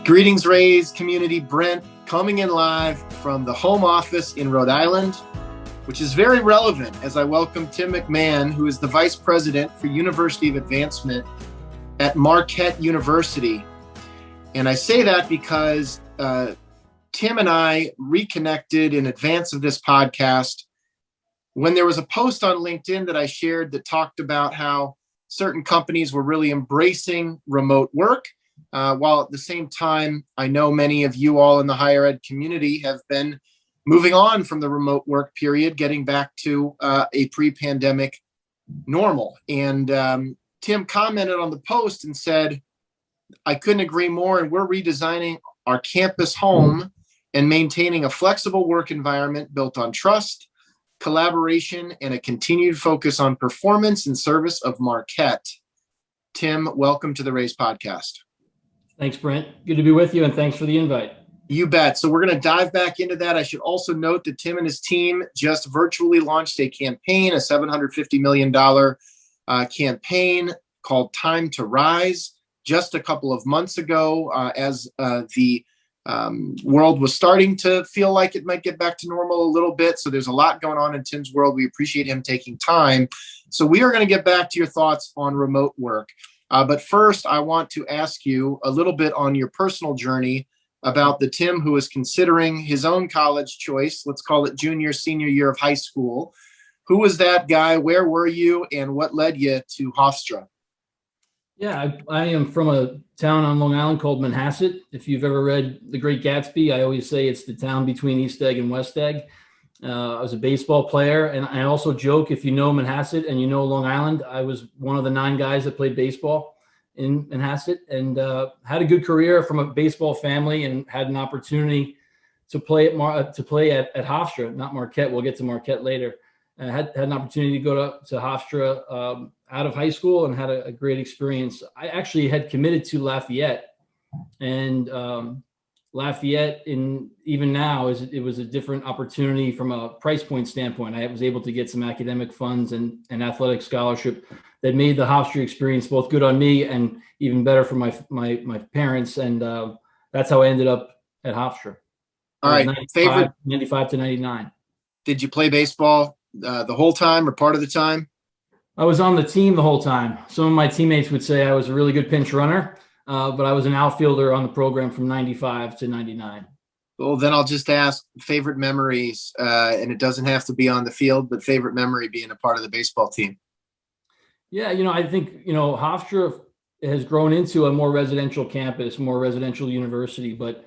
Greetings, Rays community. Brent coming in live from the home office in Rhode Island, which is very relevant as I welcome Tim McMahon, who is the Vice President for University of Advancement at Marquette University. And I say that because Tim and I reconnected in advance of this podcast when there was a post on LinkedIn that I shared that talked about how certain companies were really embracing remote work. While at the same time, I know many of you all in the higher ed community have been moving on from the remote work period, getting back to a pre-pandemic normal. And Tim commented on the post and said, I couldn't agree more. And we're redesigning our campus home and maintaining a flexible work environment built on trust, collaboration, and a continued focus on performance and service of Marquette. Tim, welcome to the Rays podcast. Thanks, Brent. Good to be with you, and thanks for the invite. You bet. So we're going to dive back into that. I should also note that Tim and his team just virtually launched a campaign, a $750 million campaign called Time to Rise, just a couple of months ago as the world was starting to feel like it might get back to normal a little bit. So there's a lot going on in Tim's world. We appreciate him taking time. So we are going to get back to your thoughts on remote work. But first, I want to ask you a little bit on your personal journey about the Tim who is considering his own college choice. Let's call it junior, senior year of high school. Who was that guy? Where were you? And what led you to Hofstra? Yeah, I am from a town on Long Island called Manhasset. If you've ever read The Great Gatsby, I always say it's the town between East Egg and West Egg. I was a baseball player, and I also joke, if you know Manhasset and you know Long Island, I was one of the 9 guys that played baseball in Manhasset, and had a good career from a baseball family, and had an opportunity to play at Hofstra, not Marquette. We'll get to Marquette later. I had an opportunity to go to Hofstra out of high school, and had a great experience. I actually had committed to Lafayette, and Lafayette, even now, it was a different opportunity from a price point standpoint. I was able to get some academic funds and athletic scholarship that made the Hofstra experience both good on me and even better for my parents. And that's how I ended up at Hofstra. All right. 95 to 99. Did you play baseball the whole time or part of the time? I was on the team the whole time. Some of my teammates would say I was a really good pinch runner. But I was an outfielder on the program from 95 to 99. Well, then I'll just ask favorite memories, and it doesn't have to be on the field, but favorite memory being a part of the baseball team. Yeah, I think, Hofstra has grown into a more residential campus, more residential university, but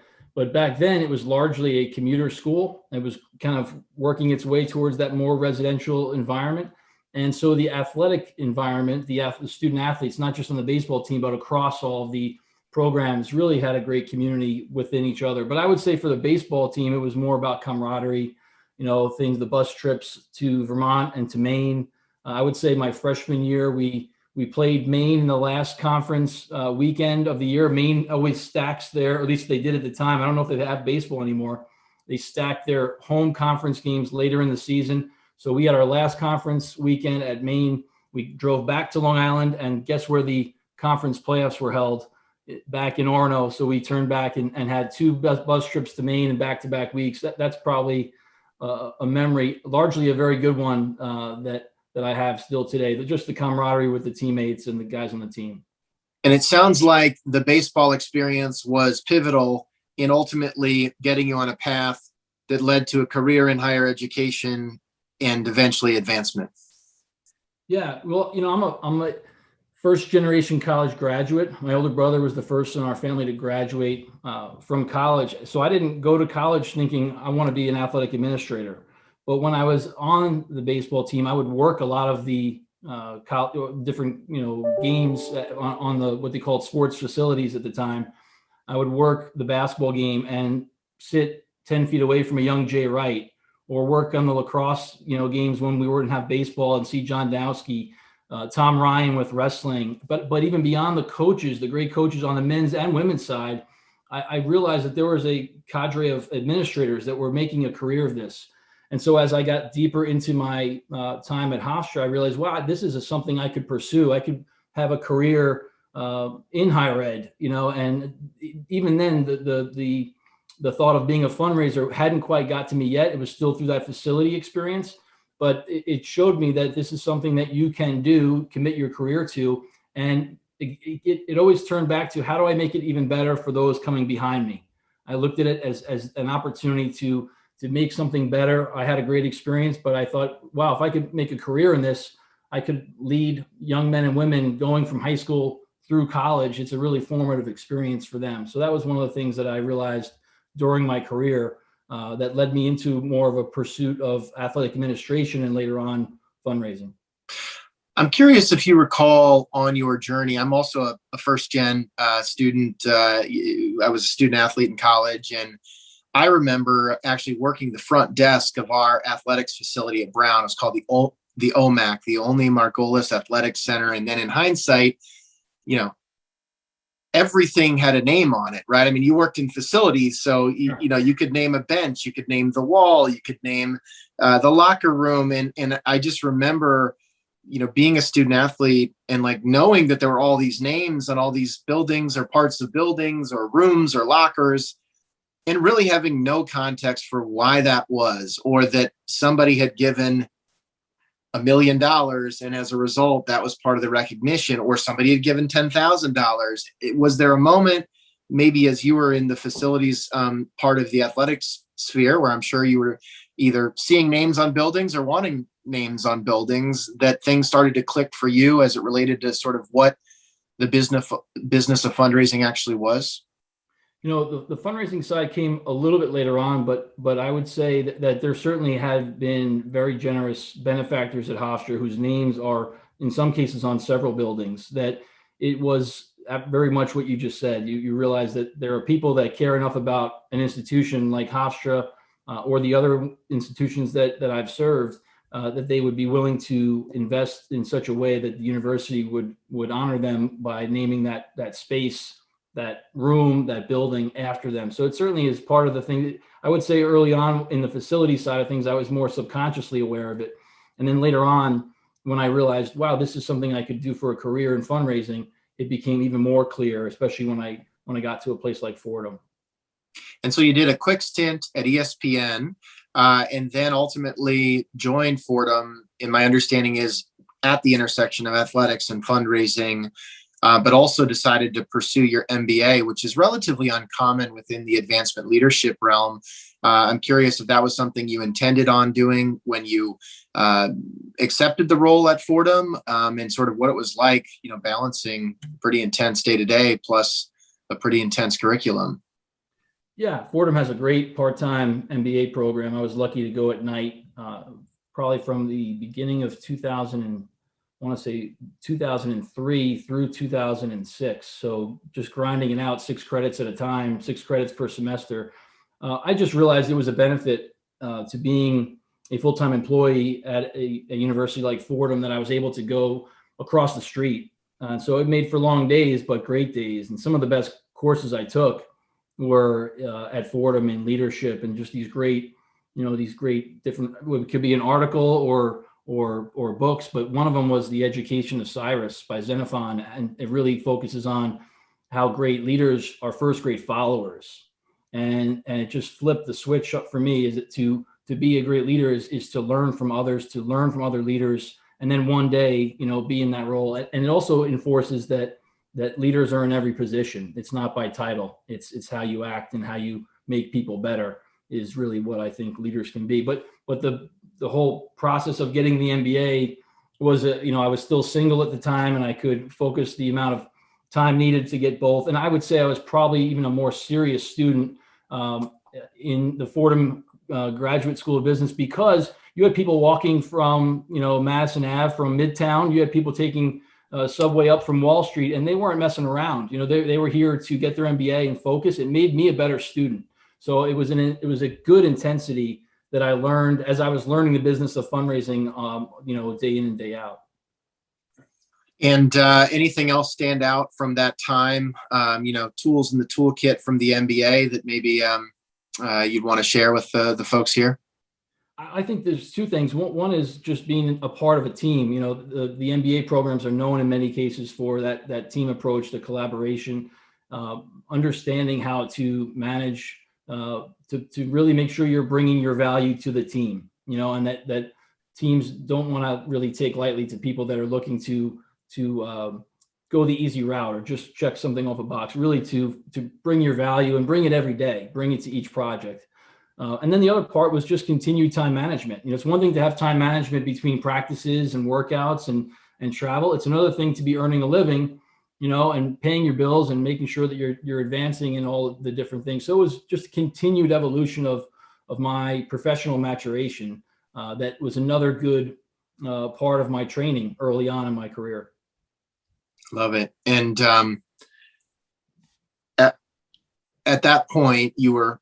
back then it was largely a commuter school. It was kind of working its way towards that more residential environment. And so the athletic environment, the student athletes, not just on the baseball team, but across all of the programs, really had a great community within each other. But I would say for the baseball team, it was more about camaraderie, the bus trips to Vermont and to Maine. I would say my freshman year, we played Maine in the last conference weekend of the year. Maine always stacks or at least they did at the time. I don't know if they have baseball anymore. They stack their home conference games later in the season. So we had our last conference weekend at Maine. We drove back to Long Island, and guess where the conference playoffs were held? Back in Orono. So we turned back and had 2 bus trips to Maine in back-to-back weeks. That's probably a memory, largely a very good one that I have still today. Just the camaraderie with the teammates and the guys on the team. And it sounds like the baseball experience was pivotal in ultimately getting you on a path that led to a career in higher education and eventually advancement. Yeah, well, I'm a first generation college graduate. My older brother was the first in our family to graduate from college. So I didn't go to college thinking I want to be an athletic administrator. But when I was on the baseball team, I would work a lot of the different games on the what they called sports facilities at the time. I would work the basketball game and sit 10 feet away from a young Jay Wright, or work on the lacrosse, games when we wouldn't have baseball, and see John Dowski, Tom Ryan with wrestling. But even beyond the coaches, the great coaches on the men's and women's side, I realized that there was a cadre of administrators that were making a career of this. And so as I got deeper into my time at Hofstra, I realized, wow, this is something I could pursue. I could have a career in higher ed, and even then the thought of being a fundraiser hadn't quite got to me yet. It was still through that facility experience, but it showed me that this is something that you can do, commit your career to. And it always turned back to, how do I make it even better for those coming behind me? I looked at it as an opportunity to make something better. I had a great experience, but I thought, wow, if I could make a career in this, I could lead young men and women going from high school through college. It's a really formative experience for them. So that was one of the things that I realized during my career that led me into more of a pursuit of athletic administration and later on fundraising. I'm curious if you recall on your journey. I'm also a first-gen student. I was a student athlete in college, and I remember actually working the front desk of our athletics facility at Brown. It was called the OMAC, the Only Margolis Athletics Center. And then in hindsight, everything had a name on it, right? I mean, you worked in facilities, so you could name a bench, you could name the wall, you could name the locker room, and I just remember, being a student athlete and like knowing that there were all these names on all these buildings or parts of buildings or rooms or lockers, and really having no context for why that was, or that somebody had given $1 million, and as a result, that was part of the recognition, or somebody had given $10,000. Was there a moment, maybe as you were in the facilities part of the athletics sphere, where I'm sure you were either seeing names on buildings or wanting names on buildings, that things started to click for you as it related to sort of what the business of fundraising actually was? The fundraising side came a little bit later on, but I would say that there certainly have been very generous benefactors at Hofstra whose names are in some cases on several buildings. That it was very much what you just said. You realize that there are people that care enough about an institution like Hofstra or the other institutions that I've served, that they would be willing to invest in such a way that the university would honor them by naming that space, that room, that building after them. So it certainly is part of the thing that I would say early on in the facility side of things, I was more subconsciously aware of it. And then later on, when I realized, wow, this is something I could do for a career in fundraising, it became even more clear, especially when I got to a place like Fordham. And so you did a quick stint at ESPN, and then ultimately joined Fordham, and my understanding is at the intersection of athletics and fundraising, but also decided to pursue your MBA, which is relatively uncommon within the advancement leadership realm. I'm curious if that was something you intended on doing when you accepted the role at Fordham, and sort of what it was like, balancing pretty intense day-to-day plus a pretty intense curriculum. Yeah, Fordham has a great part-time MBA program. I was lucky to go at night, probably from the beginning of 2003 through 2006. So just grinding it out 6 credits at a time, 6 credits per semester. I just realized it was a benefit to being a full-time employee at a university like Fordham, that I was able to go across the street. So it made for long days, but great days. And some of the best courses I took were at Fordham in leadership, and just these great different, it could be an article or books, but one of them was The Education of Cyrus by Xenophon. And it really focuses on how great leaders are first great followers. And it just flipped the switch up for me, is that to be a great leader is to learn from others, to learn from other leaders, and then one day, be in that role. And it also enforces that leaders are in every position. It's not by title. It's how you act and how you make people better is really what I think leaders can be. But the whole process of getting the MBA was, I was still single at the time, and I could focus the amount of time needed to get both. And I would say I was probably even a more serious student in the Fordham Graduate School of Business, because you had people walking from, Madison Ave from Midtown. You had people taking subway up from Wall Street, and they weren't messing around. They were here to get their MBA and focus. It made me a better student. So it was a good intensity that I learned as I was learning the business of fundraising, day in and day out. And anything else stand out from that time? Tools in the toolkit from the MBA that maybe you'd want to share with the folks here? I think there's two things. One is just being a part of a team. You know, the MBA programs are known in many cases for that team approach, the collaboration, understanding how to manage, to really make sure you're bringing your value to the team. You know, and that teams don't want to really take lightly to people that are looking to go the easy route or just check something off a box. Really to bring your value and bring it every day, bring it to each project. And then the other part was just continued time management. You know, it's one thing to have time management between practices and workouts and travel. It's another thing to be earning a living, you know, and paying your bills and making sure that you're advancing in all of the different things. So it was just a continued evolution of my professional maturation. That was another good part of my training early on in my career. Love it. And at that point, you were,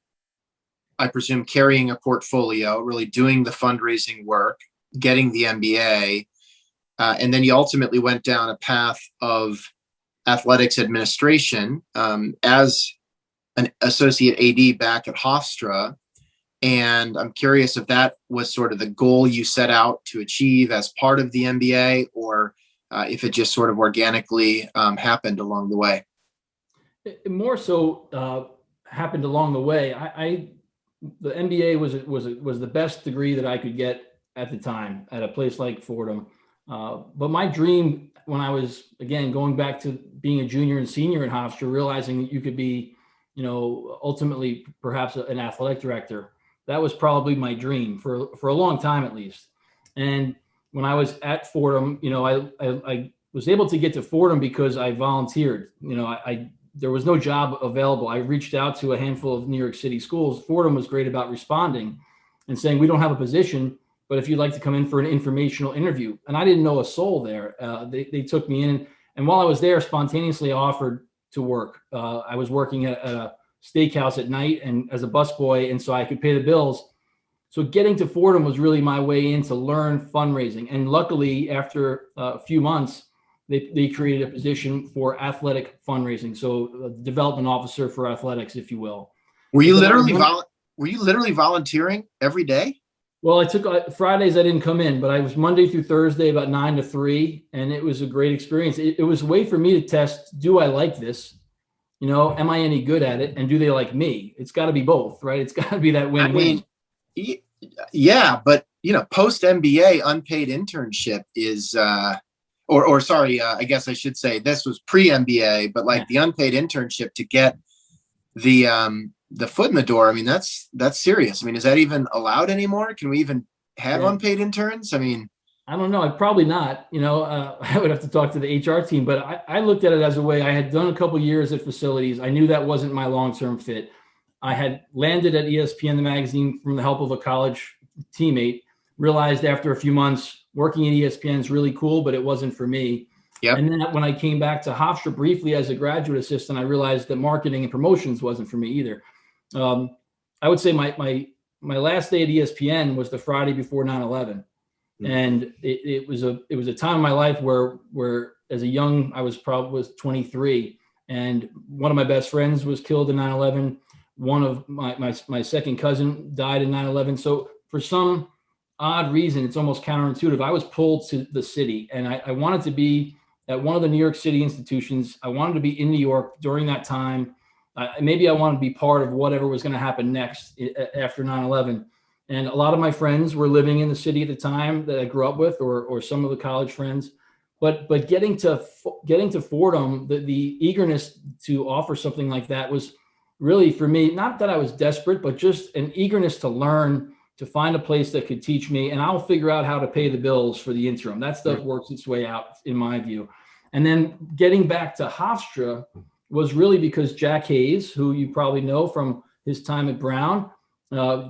I presume, carrying a portfolio, really doing the fundraising work, getting the MBA, and then you ultimately went down a path of athletics administration as an associate AD back at Hofstra. And I'm curious if that was sort of the goal you set out to achieve as part of the MBA, or if it just sort of organically happened along the way. It more so happened along the way. The MBA was the best degree that I could get at the time at a place like Fordham. But my dream, when I was, again, going back to being a junior and senior in Hofstra, realizing that you could be, you know, ultimately perhaps an athletic director, that was probably my dream for a long time at least. And when I was at Fordham, you know, I was able to get to Fordham because I volunteered. You know, there was no job available. I reached out to a handful of New York City schools. Fordham was great about responding and saying, we don't have a position, but if you'd like to come in for an informational interview. And I didn't know a soul there. They took me in. And while I was there, spontaneously offered to work. I was working at a steakhouse at night and as a busboy, and so I could pay the bills. So getting to Fordham was really my way in to learn fundraising. And luckily, after a few months, they created a position for athletic fundraising. So development officer for athletics, if you will. Were you literally volunteering every day? Well, I took Fridays. I didn't come in, but I was Monday through Thursday, about 9 to 3. And it was a great experience. It was a way for me to test, do I like this? You know, am I any good at it? And do they like me? It's got to be both, right? It's got to be that win-win. I mean, yeah, but you know, post MBA unpaid internship is, I guess I should say this was pre MBA, but like the unpaid internship to get the foot in the door. I mean, that's serious. I mean, is that even allowed anymore? Can we even have unpaid interns? I mean, I don't know. Probably not. You know, I would have to talk to the HR team, but I looked at it as a way. I had done a couple years at facilities. I knew that wasn't my long-term fit. I had landed at ESPN, the magazine, from the help of a college teammate, realized after a few months working at ESPN is really cool, but it wasn't for me. Yep. And then when I came back to Hofstra briefly as a graduate assistant, I realized that marketing and promotions wasn't for me either. I would say my last day at ESPN was the Friday before 9/11. And it was a time in my life where as a young, I was 23, and one of my best friends was killed in 9/11. One of my second cousin died in 9/11. So for some odd reason, it's almost counterintuitive, I was pulled to the city, and I wanted to be at one of the New York City institutions. I wanted to be in New York during that time. Maybe I wanted to be part of whatever was going to happen next after 9/11. And a lot of my friends were living in the city at the time that I grew up with, or some of the college friends. But getting to Fordham, the eagerness to offer something like that was really, for me, not that I was desperate, but just an eagerness to learn, to find a place that could teach me, and I'll figure out how to pay the bills for the interim. That stuff works its way out, in my view. And then getting back to Hofstra was really because Jack Hayes, who you probably know from his time at Brown,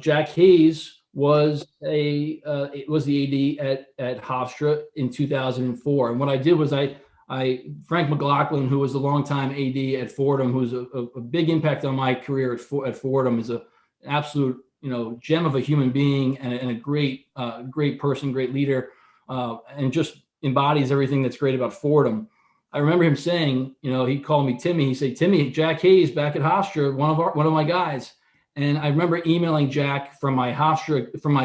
Jack Hayes was the AD at Hofstra in 2004. And what I did was Frank McLaughlin, who was a longtime AD at Fordham, who's a big impact on my career at Fordham, is an absolute, you know, gem of a human being and a great person, great leader, and just embodies everything that's great about Fordham. I remember him saying, you know, he called me Timmy. He said, "Timmy, Jack Hayes back at Hofstra, one of my guys." And I remember emailing Jack from my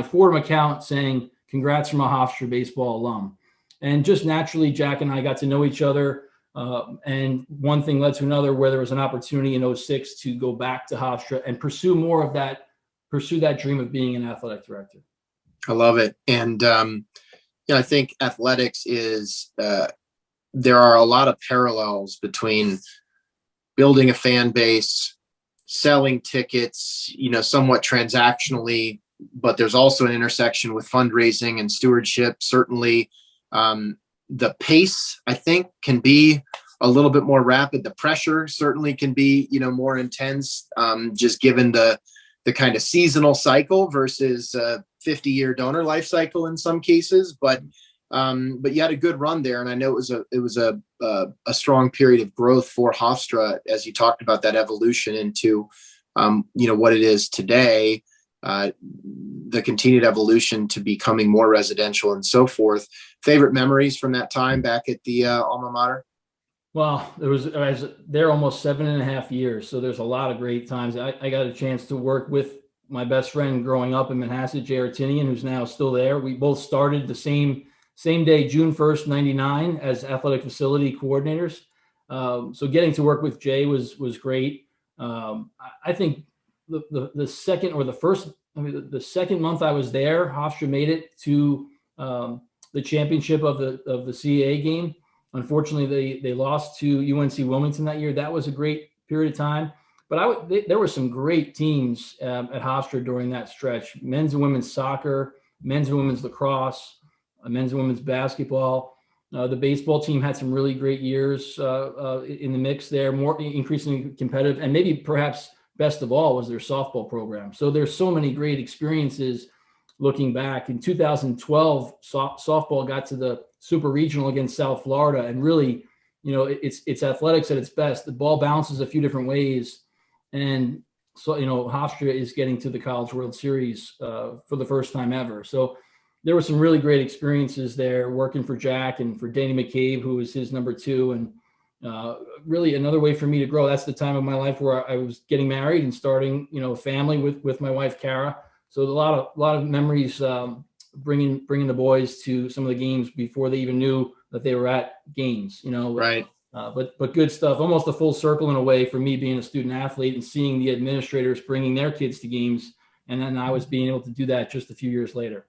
Fordham account saying, congrats from a Hofstra baseball alum. And just naturally, Jack and I got to know each other. And one thing led to another, where there was an opportunity in 2006 to go back to Hofstra and pursue that dream of being an athletic director. I love it. And, I think athletics is, there are a lot of parallels between building a fan base, selling tickets, somewhat transactionally, but there's also an intersection with fundraising and stewardship. Certainly, the pace, I think, can be a little bit more rapid. The pressure certainly can be, more intense, just given the kind of seasonal cycle versus 50-year donor life cycle in some cases. But you had a good run there, and I know it was a strong period of growth for Hofstra, as you talked about that evolution into what it is today, the continued evolution to becoming more residential and so forth. Favorite memories from that time back at the alma mater? Well, I was there almost 7.5 years, so there's a lot of great times. I got a chance to work with my best friend growing up in Manhasset, Jay Artinian, who's now still there. We both started the same day, June 1st, 99, as athletic facility coordinators. So getting to work with Jay was great. I think the second month I was there, Hofstra made it to the championship of the CAA game. Unfortunately, they lost to UNC Wilmington that year. That was a great period of time. But there were some great teams at Hofstra during that stretch: men's and women's soccer, men's and women's lacrosse, men's and women's basketball. The baseball team had some really great years in the mix there, more increasingly competitive. And maybe perhaps best of all was their softball program. So there's so many great experiences looking back. In 2012, softball got to the super regional against South Florida. And really, it's athletics at its best. The ball bounces a few different ways. And so, Hofstra is getting to the College World Series for the first time ever. So there were some really great experiences there working for Jack and for Danny McCabe, who was his number 2. And really another way for me to grow. That's the time of my life where I was getting married and starting, a family with my wife, Kara. So a lot of memories, bringing the boys to some of the games before they even knew that they were at games, Right. But good stuff. Almost a full circle in a way for me being a student athlete and seeing the administrators bringing their kids to games. And then I was being able to do that just a few years later.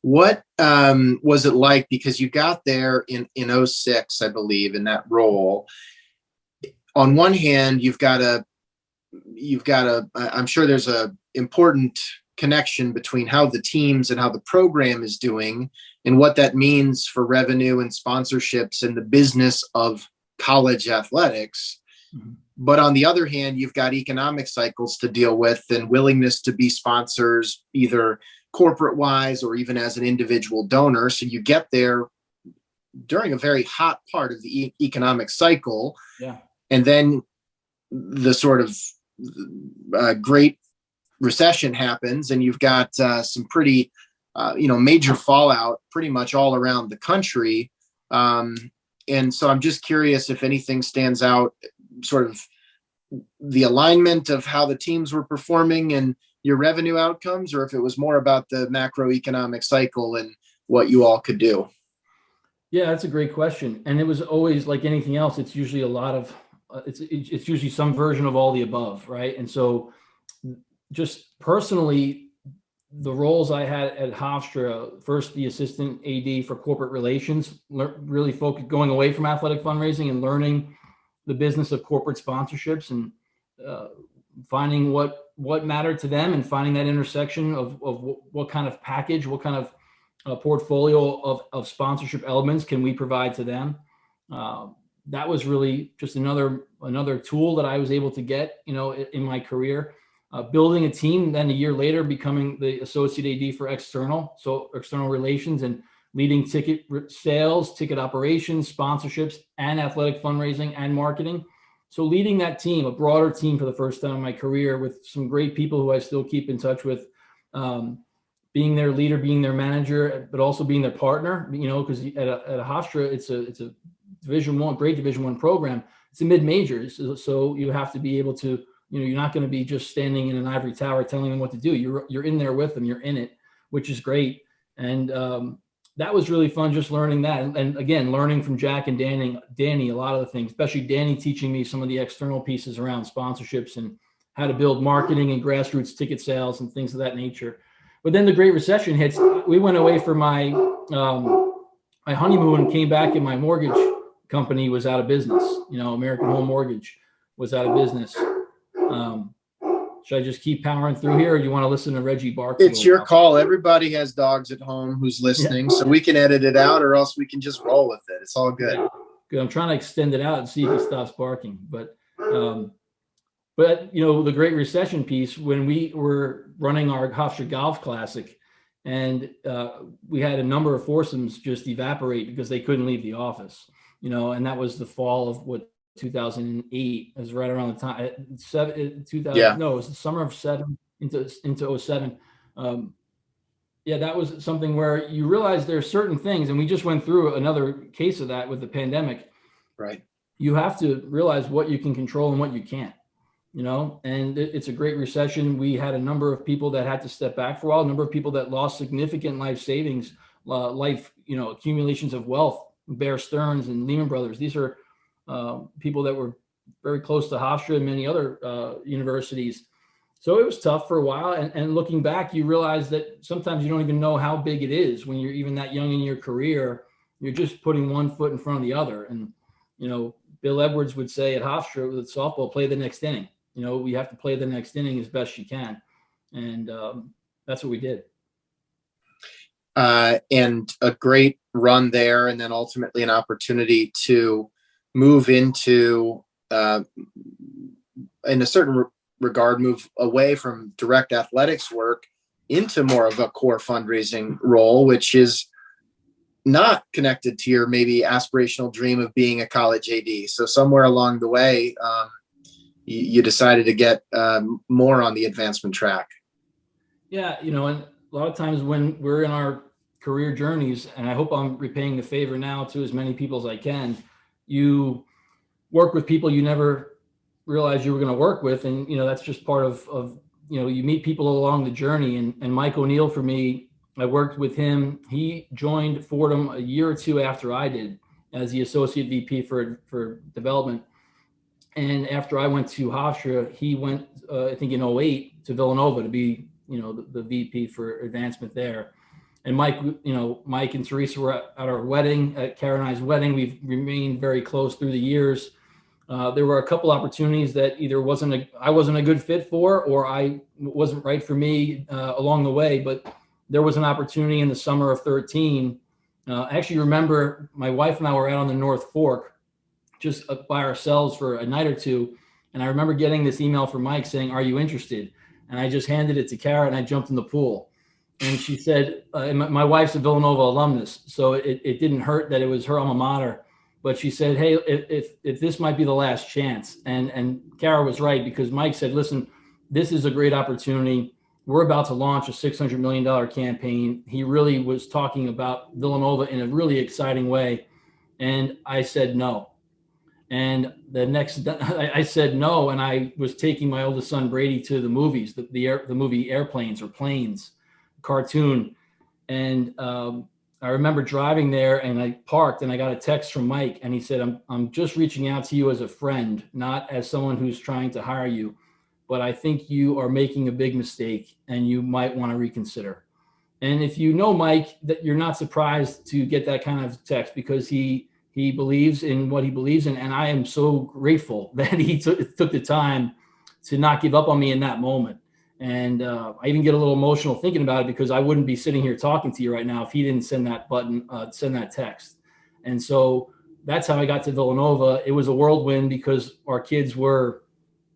What was it like? Because you got there in 2006, I believe, in that role. On one hand, you've got a, I'm sure there's a important connection between how the teams and how the program is doing and what that means for revenue and sponsorships and the business of college athletics. Mm-hmm. But on the other hand, you've got economic cycles to deal with and willingness to be sponsors, either corporate wise or even as an individual donor. So you get there during a very hot part of the economic cycle. Yeah. And then the sort of great recession happens, and you've got some pretty, major fallout pretty much all around the country. And so I'm just curious if anything stands out, sort of the alignment of how the teams were performing and your revenue outcomes, or if it was more about the macroeconomic cycle and what you all could do. Yeah, that's a great question. And it was always like anything else. It's usually a lot of, it's usually some version of all the above. Right. And so just personally, the roles I had at Hofstra, first the assistant AD for corporate relations, really focused going away from athletic fundraising and learning the business of corporate sponsorships and finding what mattered to them and finding that intersection of what kind of package, what kind of portfolio of sponsorship elements can we provide to them. That was really just another tool that I was able to get, in my career. Building a team, then a year later becoming the associate AD for external relations and leading ticket sales, ticket operations, sponsorships, and athletic fundraising and marketing. So leading that team, a broader team for the first time in my career with some great people who I still keep in touch with, being their leader, being their manager, but also being their partner, because at a Hofstra, it's a great Division I program. It's a mid-majors. So you have to be able to you're not going to be just standing in an ivory tower telling them what to do. You're in there with them. You're in it, which is great. And that was really fun, just learning that. And again, learning from Jack and Danny, a lot of the things, especially Danny teaching me some of the external pieces around sponsorships and how to build marketing and grassroots ticket sales and things of that nature. But then the Great Recession hits. We went away for my honeymoon and came back, and my mortgage company was out of business. American Home Mortgage was out of business. Should I just keep powering through here, or do you want to listen to Reggie bark? It's your call. Everybody has dogs at home who's listening, so we can edit it out, or else we can just roll with it. It's all good. Yeah. Good. I'm trying to extend it out and see if he stops barking. But the Great Recession piece, when we were running our Hofstra Golf Classic, and we had a number of foursomes just evaporate because they couldn't leave the office. And that was the fall of 2008. It was right around the time 2000. Yeah. No, it was the summer of 7 into 07. That was something where you realize there are certain things, and we just went through another case of that with the pandemic. Right. You have to realize what you can control and what you can't. And it's a great recession. We had a number of people that had to step back for a while, a number of people that lost significant life savings, accumulations of wealth. Bear Stearns and Lehman Brothers. These are people that were very close to Hofstra and many other universities. So it was tough for a while. And looking back, you realize that sometimes you don't even know how big it is when you're even that young in your career. You're just putting one foot in front of the other. And, Bill Edwards would say at Hofstra with softball, play the next inning. We have to play the next inning as best you can. And that's what we did. And a great run there, and then ultimately an opportunity to move into, in a certain regard, move away from direct athletics work into more of a core fundraising role, which is not connected to your maybe aspirational dream of being a college AD. So somewhere along the way, you decided to get more on the advancement track. Yeah, and a lot of times when we're in our career journeys, and I hope I'm repaying the favor now to as many people as I can, you work with people you never realized you were going to work with. And, that's just part of you meet people along the journey. And Mike O'Neill, for me, I worked with him. He joined Fordham a year or two after I did as the associate VP for development. And after I went to Hofstra, he went, I think in 08 to Villanova to be, the VP for advancement there. And Mike and Teresa were at our wedding, at Kara and I's wedding. We've remained very close through the years. There were a couple opportunities that either I wasn't a good fit for, or I wasn't right for me along the way. But there was an opportunity in the summer of 13. I actually remember my wife and I were out on the North Fork, just by ourselves for a night or two. And I remember getting this email from Mike saying, "Are you interested?" And I just handed it to Kara and I jumped in the pool. And she said, my wife's a Villanova alumnus, so it didn't hurt that it was her alma mater. But she said, "Hey, if this might be the last chance." And Kara was right, because Mike said, "Listen, this is a great opportunity. We're about to launch a $600 million campaign." He really was talking about Villanova in a really exciting way. And I said no. And I said no, and I was taking my oldest son Brady to the movies, the movie Airplanes or Planes cartoon. And I remember driving there, and I parked, and I got a text from Mike, and he said, I'm just reaching out to you as a friend, not as someone who's trying to hire you, but I think you are making a big mistake and you might want to reconsider." And if you know Mike, that you're not surprised to get that kind of text, because he believes in what he believes in. And I am so grateful that he took the time to not give up on me in that moment. And I even get a little emotional thinking about it, because I wouldn't be sitting here talking to you right now if he didn't send that text. And so that's how I got to Villanova. It was a whirlwind, because our kids were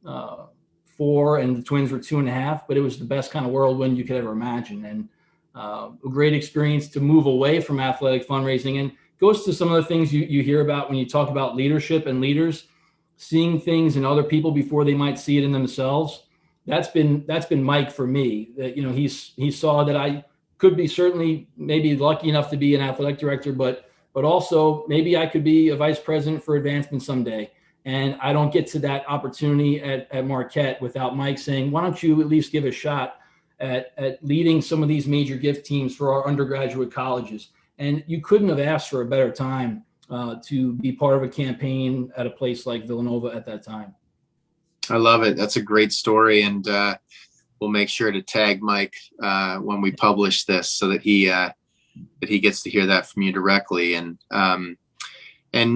4 and the twins were 2.5, but it was the best kind of whirlwind you could ever imagine. And a great experience to move away from athletic fundraising, and goes to some of the things you hear about when you talk about leadership and leaders, seeing things in other people before they might see it in themselves. That's been Mike for me. That, he saw that I could be certainly maybe lucky enough to be an athletic director, but also maybe I could be a vice president for advancement someday. And I don't get to that opportunity at Marquette without Mike saying, why don't you at least give a shot at leading some of these major gift teams for our undergraduate colleges? And you couldn't have asked for a better time to be part of a campaign at a place like Villanova at that time. I love it. That's a great story. And we'll make sure to tag Mike when we publish this so that he gets to hear that from you directly. And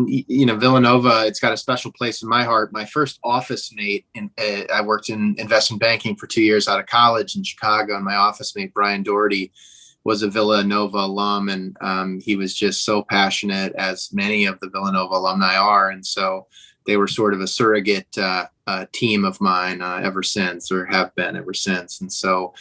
you know, Villanova, it's got a special place in my heart. My first office mate, I worked in investment banking for 2 years out of college in Chicago, and my office mate, Brian Doherty, was a Villanova alum, and he was just so passionate, as many of the Villanova alumni are. And so they were sort of a surrogate team of mine ever since, or have been ever since. And so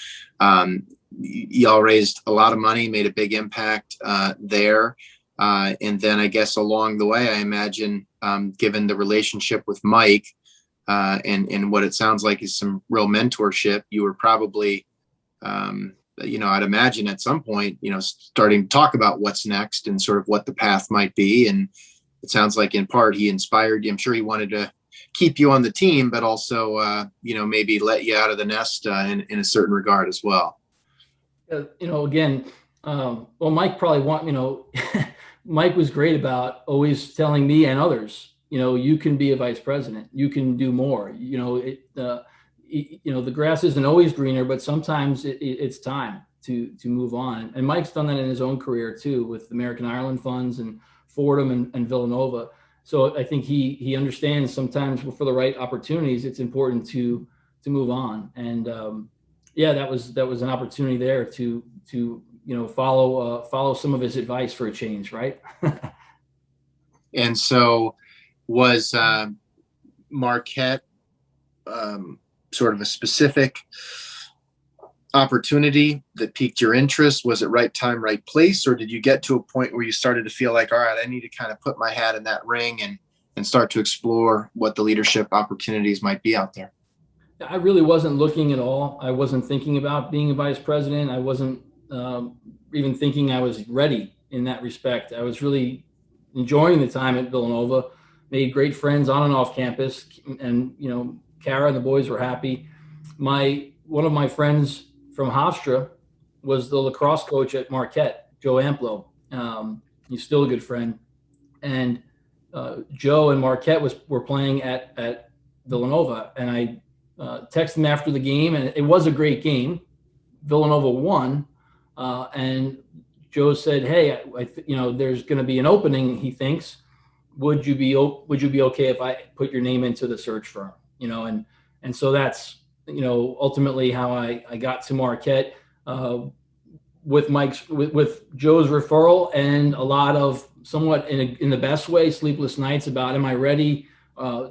y'all raised a lot of money, made a big impact there. And then I guess along the way, I imagine, given the relationship with Mike and what it sounds like is some real mentorship, you were probably, you know, I'd imagine at some point, you know, starting to talk about what's next and sort of what the path might be. And it sounds like in part he inspired you. I'm sure he wanted to keep you on the team, but also, you know, maybe let you out of the nest in a certain regard as well. You know, again, well, Mike probably you know, Mike was great about always telling me and others, you know, you can be a vice president, you can do more. You know, you know, the grass isn't always greener, but sometimes it's time to move on. And Mike's done that in his own career too, with American Ireland Funds and Fordham and Villanova. So I think he understands sometimes for the right opportunities, it's important to move on. And yeah, that was an opportunity there to you know, follow some of his advice for a change, right? And so was Marquette sort of a specific opportunity that piqued your interest? Was it right time, right place? Or did you get to a point where you started to feel like, all right, I need to kind of put my hat in that ring and start to explore what the leadership opportunities might be out there? I really wasn't looking at all. I wasn't thinking about being a vice president. I wasn't even thinking I was ready in that respect. I was really enjoying the time at Villanova, made great friends on and off campus, and, you know, Kara and the boys were happy. One of my friends from Hofstra was the lacrosse coach at Marquette, Joe Amplo. He's still a good friend. And Joe and Marquette were playing at Villanova, and I texted him after the game, and it was a great game. Villanova won. And Joe said, "Hey, you know, there's going to be an opening." He thinks, would you be okay if I put your name into the search firm? You know, and so that's, you know, ultimately how I got to Marquette with Joe's referral, and a lot of somewhat in the best way, sleepless nights about, am I ready?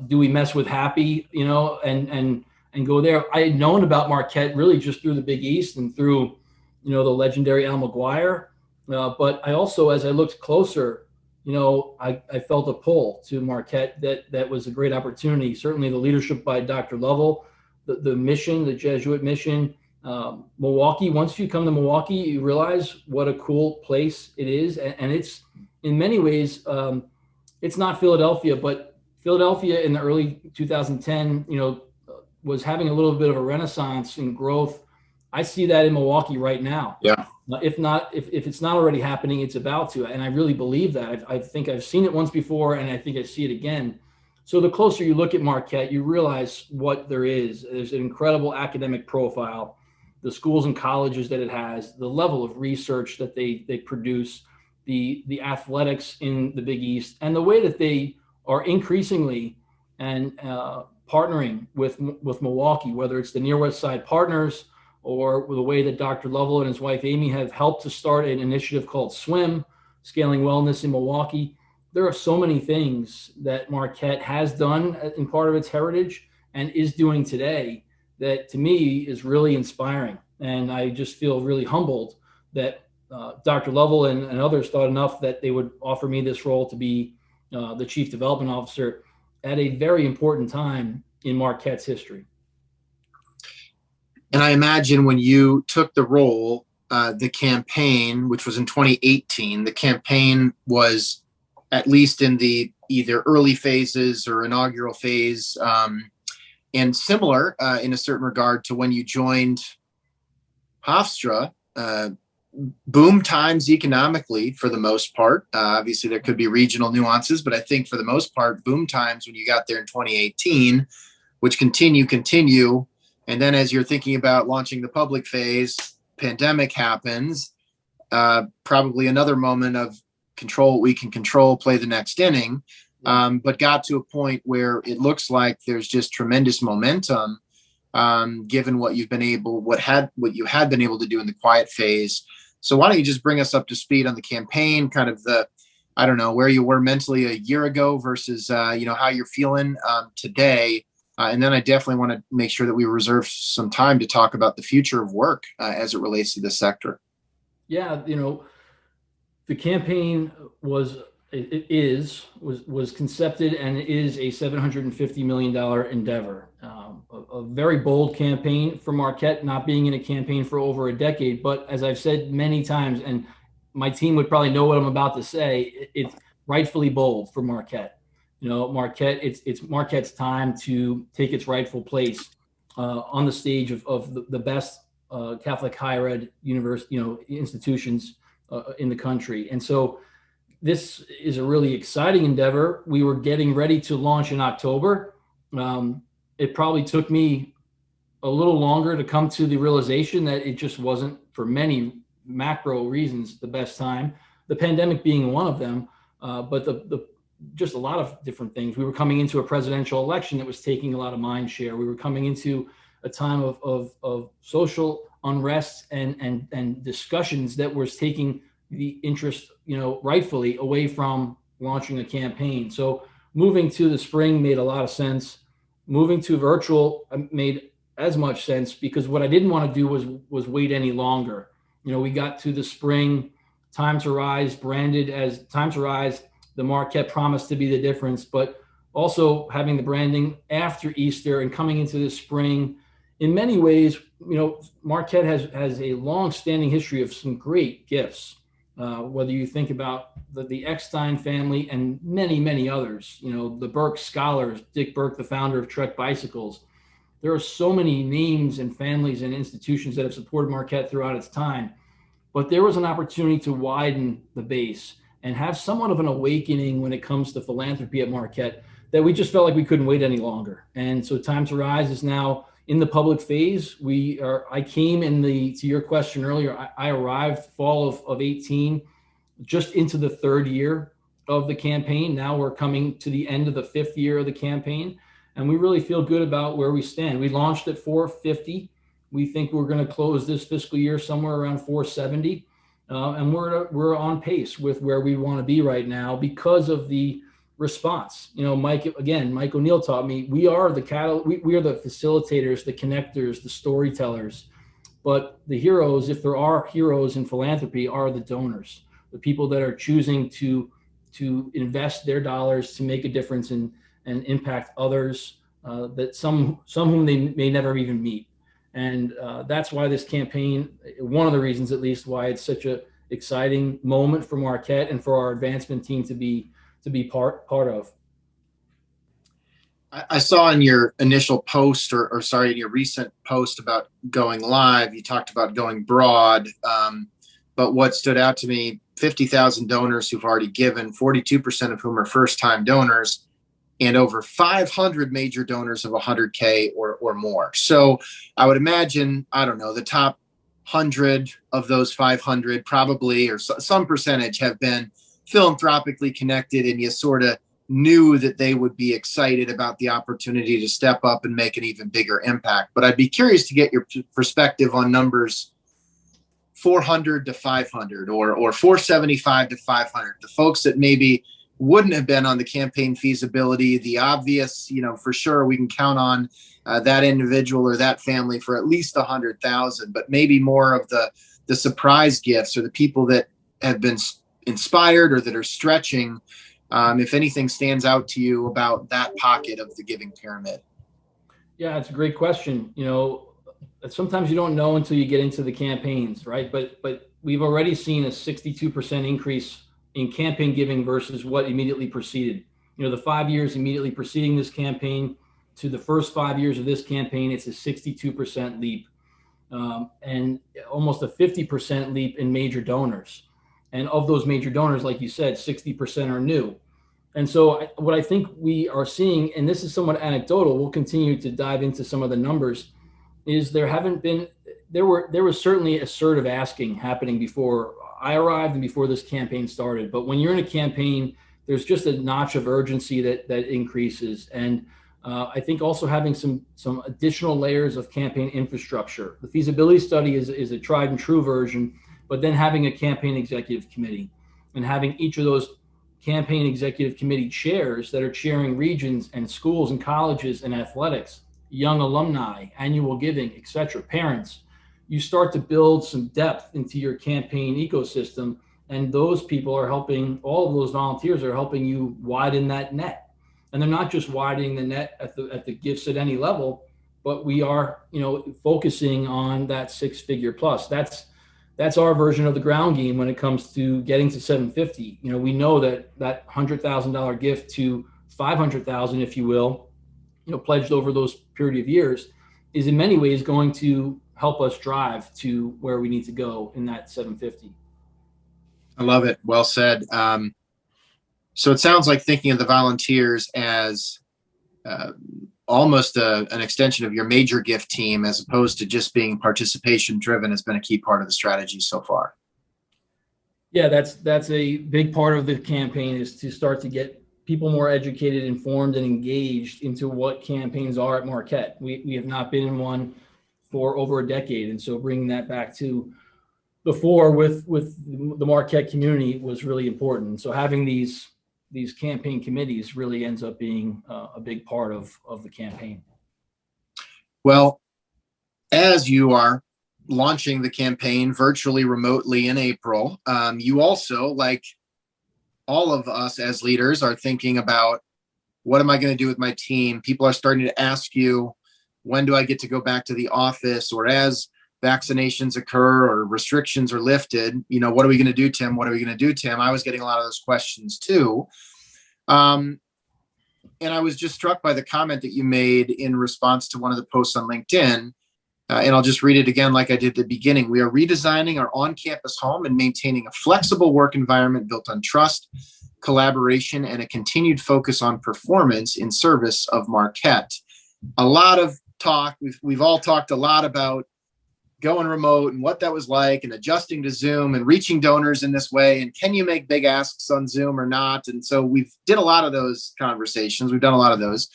Do we mess with Happy? You know, and go there. I had known about Marquette really just through the Big East and through, you know, the legendary Al McGuire. But I also, as I looked closer, you know, I felt a pull to Marquette that was a great opportunity. Certainly the leadership by Dr. Lovell, the mission, the Jesuit mission, Milwaukee. Once you come to Milwaukee, you realize what a cool place it is. And it's, in many ways, it's not Philadelphia, but Philadelphia in the early 2010, you know, was having a little bit of a renaissance in growth. I see that in Milwaukee right now. Yeah. If it's not already happening, it's about to. And I really believe that. I think I've seen it once before, and I think I see it again. So the closer you look at Marquette, you realize what there is. There's an incredible academic profile, the schools and colleges that it has, the level of research that they produce, the athletics in the Big East, and the way that they are increasingly and partnering with Milwaukee, whether it's the Near West Side Partners or the way that Dr. Lovell and his wife Amy have helped to start an initiative called SWIM, Scaling Wellness in Milwaukee. There are so many things that Marquette has done in part of its heritage and is doing today that, to me, is really inspiring. And I just feel really humbled that Dr. Lovell and others thought enough that they would offer me this role to be the Chief Development Officer at a very important time in Marquette's history. And I imagine when you took the role, the campaign, which was in 2018, the campaign was, at least in the either early phases or inaugural phase, and similar in a certain regard to when you joined Hofstra. Boom times economically for the most part. Obviously, there could be regional nuances, but I think for the most part, boom times when you got there in 2018, which continue. And then as you're thinking about launching the public phase, pandemic happens, probably another moment of control what we can control, play the next inning, but got to a point where it looks like there's just tremendous momentum, given what you had been able to do in the quiet phase. So why don't you just bring us up to speed on the campaign, kind of where you were mentally a year ago versus, how you're feeling today. And then I definitely want to make sure that we reserve some time to talk about the future of work as it relates to this sector. Yeah, the campaign was concepted and is a $750 million endeavor. A very bold campaign for Marquette, not being in a campaign for over a decade. But as I've said many times, and my team would probably know what I'm about to say, it's rightfully bold for Marquette. Marquette, it's Marquette's time to take its rightful place on the stage of the best Catholic higher ed university, institutions in the country. And so this is a really exciting endeavor. We were getting ready to launch in October. It probably took me a little longer to come to the realization that it just wasn't, for many macro reasons, the best time. The pandemic being one of them, but the just a lot of different things. We were coming into a presidential election that was taking a lot of mind share. We were coming into a time of social unrest and discussions that was taking the interest, rightfully away from launching a campaign. So moving to the spring made a lot of sense. Moving to virtual made as much sense, because what I didn't want to do was wait any longer. We got to the spring, Time to Rise, branded as Time to Rise, the Marquette promised to be the difference, but also having the branding after Easter and coming into the spring. In many ways, Marquette has a long-standing history of some great gifts. Whether you think about the Eckstein family and many, many others, the Burke scholars, Dick Burke, the founder of Trek Bicycles. There are so many names and families and institutions that have supported Marquette throughout its time, but there was an opportunity to widen the base and have somewhat of an awakening when it comes to philanthropy at Marquette that we just felt like we couldn't wait any longer. And so Time to Rise is now in the public phase. I came to your question earlier, I arrived fall of 18, just into the third year of the campaign. Now we're coming to the end of the fifth year of the campaign, and we really feel good about where we stand. We launched at 450. We think we're going to close this fiscal year somewhere around 470. And we're on pace with where we want to be right now because of the response. Mike O'Neill taught me we are the facilitators, the connectors, the storytellers, but the heroes, if there are heroes in philanthropy, are the donors, the people that are choosing to invest their dollars to make a difference and impact others, that some whom they may never even meet. And that's why this campaign, one of the reasons at least why it's such a exciting moment for Marquette and for our advancement team to be part of. I saw in your initial post, in your recent post about going live, you talked about going broad. But what stood out to me, 50,000 donors who've already given, 42% of whom are first-time donors, and over 500 major donors of 100K or more. So I would imagine, the top 100 of those 500 probably, or some percentage, have been philanthropically connected, and you sort of knew that they would be excited about the opportunity to step up and make an even bigger impact. But I'd be curious to get your perspective on numbers 400 to 500 or 475 to 500, the folks that maybe wouldn't have been on the campaign feasibility, the obvious, for sure we can count on that individual or that family for at least 100,000, but maybe more of the surprise gifts or the people that have been inspired or that are stretching. If anything stands out to you about that pocket of the giving pyramid. Yeah, it's a great question. Sometimes you don't know until you get into the campaigns, right? But we've already seen a 62% increase in campaign giving versus what immediately preceded. the 5 years immediately preceding this campaign to the first 5 years of this campaign, it's a 62% leap, and almost a 50% leap in major donors. And of those major donors, like you said, 60% are new. And so what I think we are seeing, and this is somewhat anecdotal, we'll continue to dive into some of the numbers, is there was certainly assertive asking happening before I arrived and before this campaign started. But when you're in a campaign, there's just a notch of urgency that increases. And I think also having some additional layers of campaign infrastructure. The feasibility study is a tried and true version, but then having a campaign executive committee and having each of those campaign executive committee chairs that are chairing regions and schools and colleges and athletics, young alumni, annual giving, et cetera, parents, you start to build some depth into your campaign ecosystem. And those people are helping, all of those volunteers are helping you widen that net. And they're not just widening the net at the gifts at any level, but we are, focusing on that 6-figure plus. That's our version of the ground game when it comes to getting to 750. We know that $100,000 gift to 500,000, if you will, pledged over those period of years, is in many ways going to help us drive to where we need to go in that 750. I love it. Well said. So it sounds like thinking of the volunteers as almost an extension of your major gift team, as opposed to just being participation driven, has been a key part of the strategy so far. Yeah, that's a big part of the campaign, is to start to get people more educated, informed, and engaged into what campaigns are at Marquette. We have not been in one for over a decade. And so bringing that back to before with the Marquette community was really important. So having these campaign committees really ends up being a big part of the campaign. Well, as you are launching the campaign virtually, remotely in April, you also, like all of us as leaders, are thinking about, what am I going to do with my team? People are starting to ask you, when do I get to go back to the office? Or as vaccinations occur or restrictions are lifted, what are we going to do, Tim? What are we going to do, Tim? I was getting a lot of those questions too. And I was just struck by the comment that you made in response to one of the posts on LinkedIn. And I'll just read it again like I did at the beginning. We are redesigning our on-campus home and maintaining a flexible work environment built on trust, collaboration, and a continued focus on performance in service of Marquette. A lot of talk. We've all talked a lot about going remote and what that was like, and adjusting to Zoom and reaching donors in this way. And can you make big asks on Zoom or not? And so we've did a lot of those conversations. We've done a lot of those.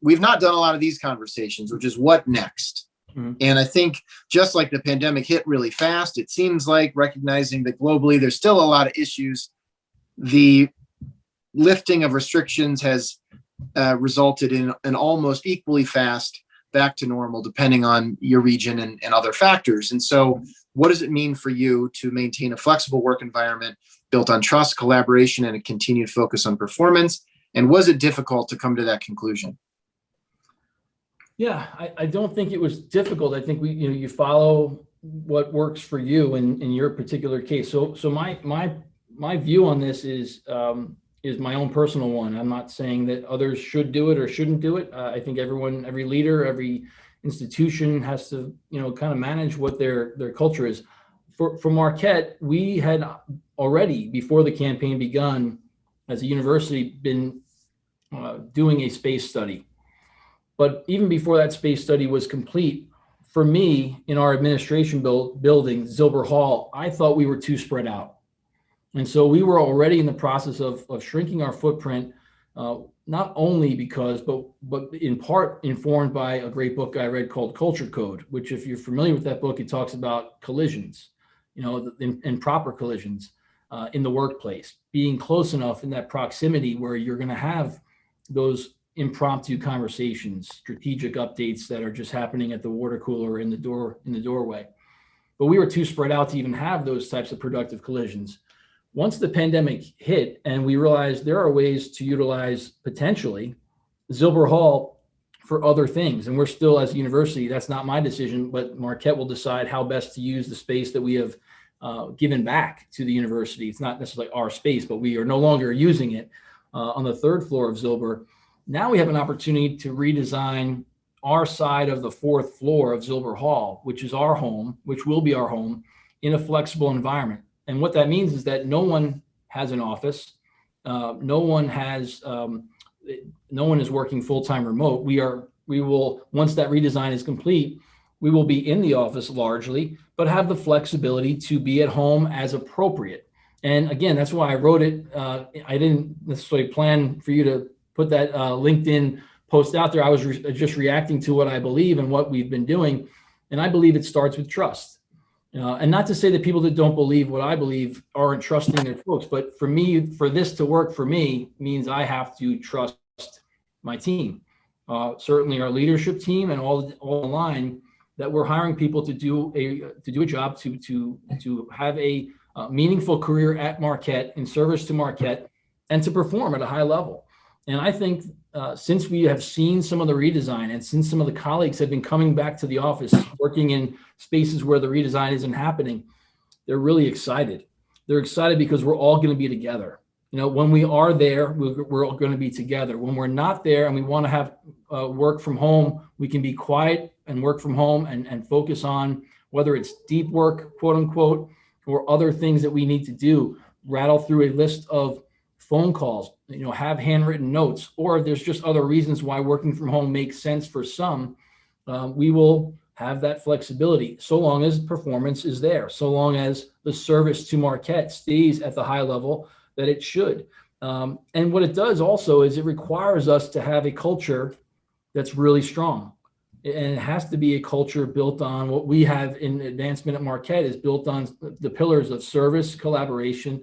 We've not done a lot of these conversations, which is what next? Mm-hmm. And I think just like the pandemic hit really fast, it seems like, recognizing that globally there's still a lot of issues, the lifting of restrictions has resulted in an almost equally fast back to normal, depending on your region and other factors. And so what does it mean for you to maintain a flexible work environment built on trust, collaboration, and a continued focus on performance? And was it difficult to come to that conclusion? Yeah, I don't think it was difficult. I think you follow what works for you in your particular case. So my view on this is my own personal one. I'm not saying that others should do it or shouldn't do it. I think every leader, every institution has to, kind of manage what their culture is. For Marquette, we had already, before the campaign begun, as a university, been doing a space study. But even before that space study was complete, for me, in our administration building, Zilber Hall, I thought we were too spread out. And so we were already in the process of shrinking our footprint, not only because, but in part informed by a great book I read called Culture Code, which, if you're familiar with that book, it talks about collisions, improper collisions in the workplace, being close enough in that proximity where you're going to have those impromptu conversations, strategic updates that are just happening at the water cooler in the doorway. But we were too spread out to even have those types of productive collisions. Once the pandemic hit and we realized there are ways to utilize potentially Zilber Hall for other things, and we're still, as a university, that's not my decision, but Marquette will decide how best to use the space that we have given back to the university. It's not necessarily our space, but we are no longer using it. on the third floor of Zilber. Now we have an opportunity to redesign our side of the fourth floor of Zilber Hall, which is our home, which will be our home, in a flexible environment. And what that means is that no one has an office. No one is working full-time remote. We will, once that redesign is complete, we will be in the office largely, but have the flexibility to be at home as appropriate. And again, that's why I wrote it. I didn't necessarily plan for you to put that LinkedIn post out there. I was just reacting to what I believe and what we've been doing. And I believe it starts with trust. And not to say that people that don't believe what I believe aren't trusting their folks, but for me, for this to work for me means I have to trust my team. Certainly our leadership team and all the line that we're hiring people to do a job to have a meaningful career at Marquette, in service to Marquette, and to perform at a high level. And I think since we have seen some of the redesign and since some of the colleagues have been coming back to the office, working in spaces where the redesign isn't happening, they're really excited. They're excited because we're all going to be together. When we are there, we're all going to be together. When we're not there and we want to have work from home, we can be quiet and work from home and focus on whether it's deep work, quote unquote, or other things that we need to do, rattle through a list of phone calls, have handwritten notes, or if there's just other reasons why working from home makes sense for some, we will have that flexibility so long as performance is there, so long as the service to Marquette stays at the high level that it should. And what it does also is it requires us to have a culture that's really strong. And it has to be a culture built on what we have in advancement at Marquette is built on the pillars of service, collaboration,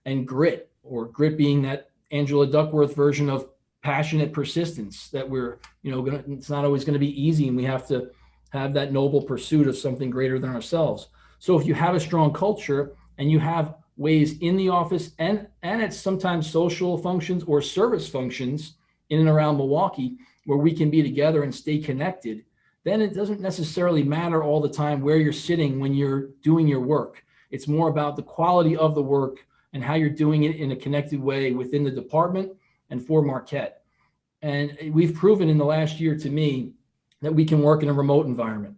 and grit, or grit being that Angela Duckworth version of passionate persistence that we're, it's not always going to be easy, and we have to have that noble pursuit of something greater than ourselves. So if you have a strong culture and you have ways in the office and at sometimes social functions or service functions in and around Milwaukee where we can be together and stay connected, then it doesn't necessarily matter all the time where you're sitting when you're doing your work. It's more about the quality of the work and how you're doing it in a connected way within the department and for Marquette. And we've proven in the last year to me that we can work in a remote environment.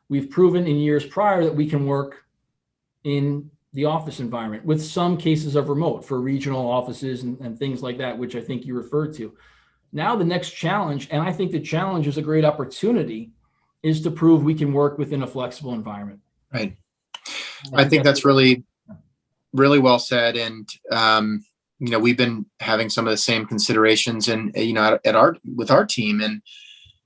We've proven in years prior that we can work in the office environment with some cases of remote for regional offices and things like that, which I think you referred to. Now the next challenge, and I think the challenge is a great opportunity, is to prove we can work within a flexible environment. Right. I think that's really well said. And, we've been having some of the same considerations and, with our team. And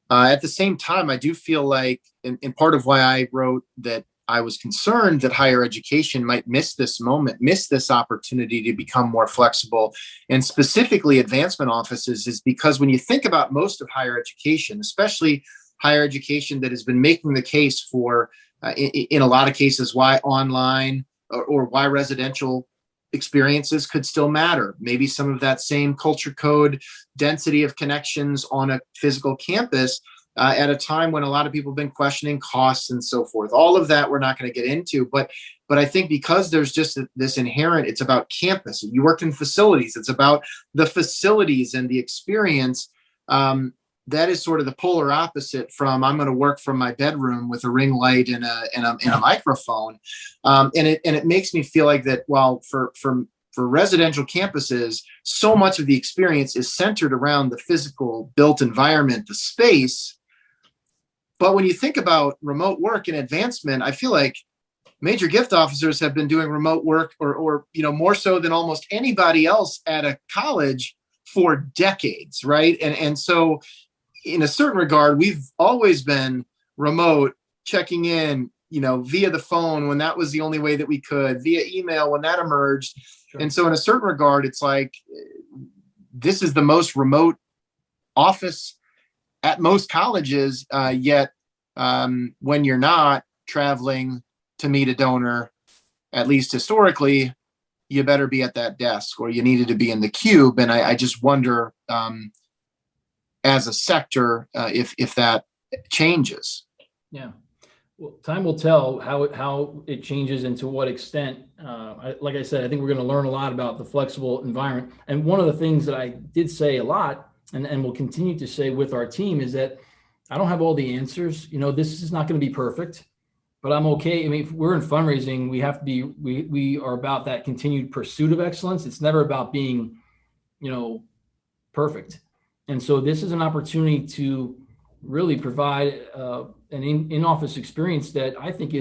at the same time, I do feel like, and part of why I wrote that I was concerned that higher education might miss this moment, miss this opportunity to become more flexible, and specifically advancement offices, is because when you think about most of higher education, especially higher education that has been making the case for, in a lot of cases, why online or why residential experiences could still matter. Maybe some of that same culture code density of connections on a physical campus at a time when a lot of people have been questioning costs and so forth. All of that we're not going to get into, but I think because there's just this inherent, it's about campus. You work in facilities. It's about the facilities and the experience. That is sort of the polar opposite from I'm going to work from my bedroom with a ring light and a microphone. And it makes me feel like that while for residential campuses, so much of the experience is centered around the physical built environment, the space. But when you think about remote work and advancement, I feel like major gift officers have been doing remote work or more so than almost anybody else at a college for decades, right? And so in a certain regard, we've always been remote, checking in, via the phone when that was the only way that we could, via email when that emerged. Sure. And so in a certain regard, it's like, this is the most remote office at most colleges, yet when you're not traveling to meet a donor, at least historically, you better be at that desk or you needed to be in the cube. And I just wonder, as a sector, if that changes. Yeah. Well, time will tell how it changes and to what extent. Like I said, I think we're going to learn a lot about the flexible environment. And one of the things that I did say a lot, and will continue to say with our team, is that I don't have all the answers. This is not going to be perfect, but I'm okay. I mean, if we're in fundraising, we have to be. We are about that continued pursuit of excellence. It's never about being, perfect. And so this is an opportunity to really provide an in-office experience that I think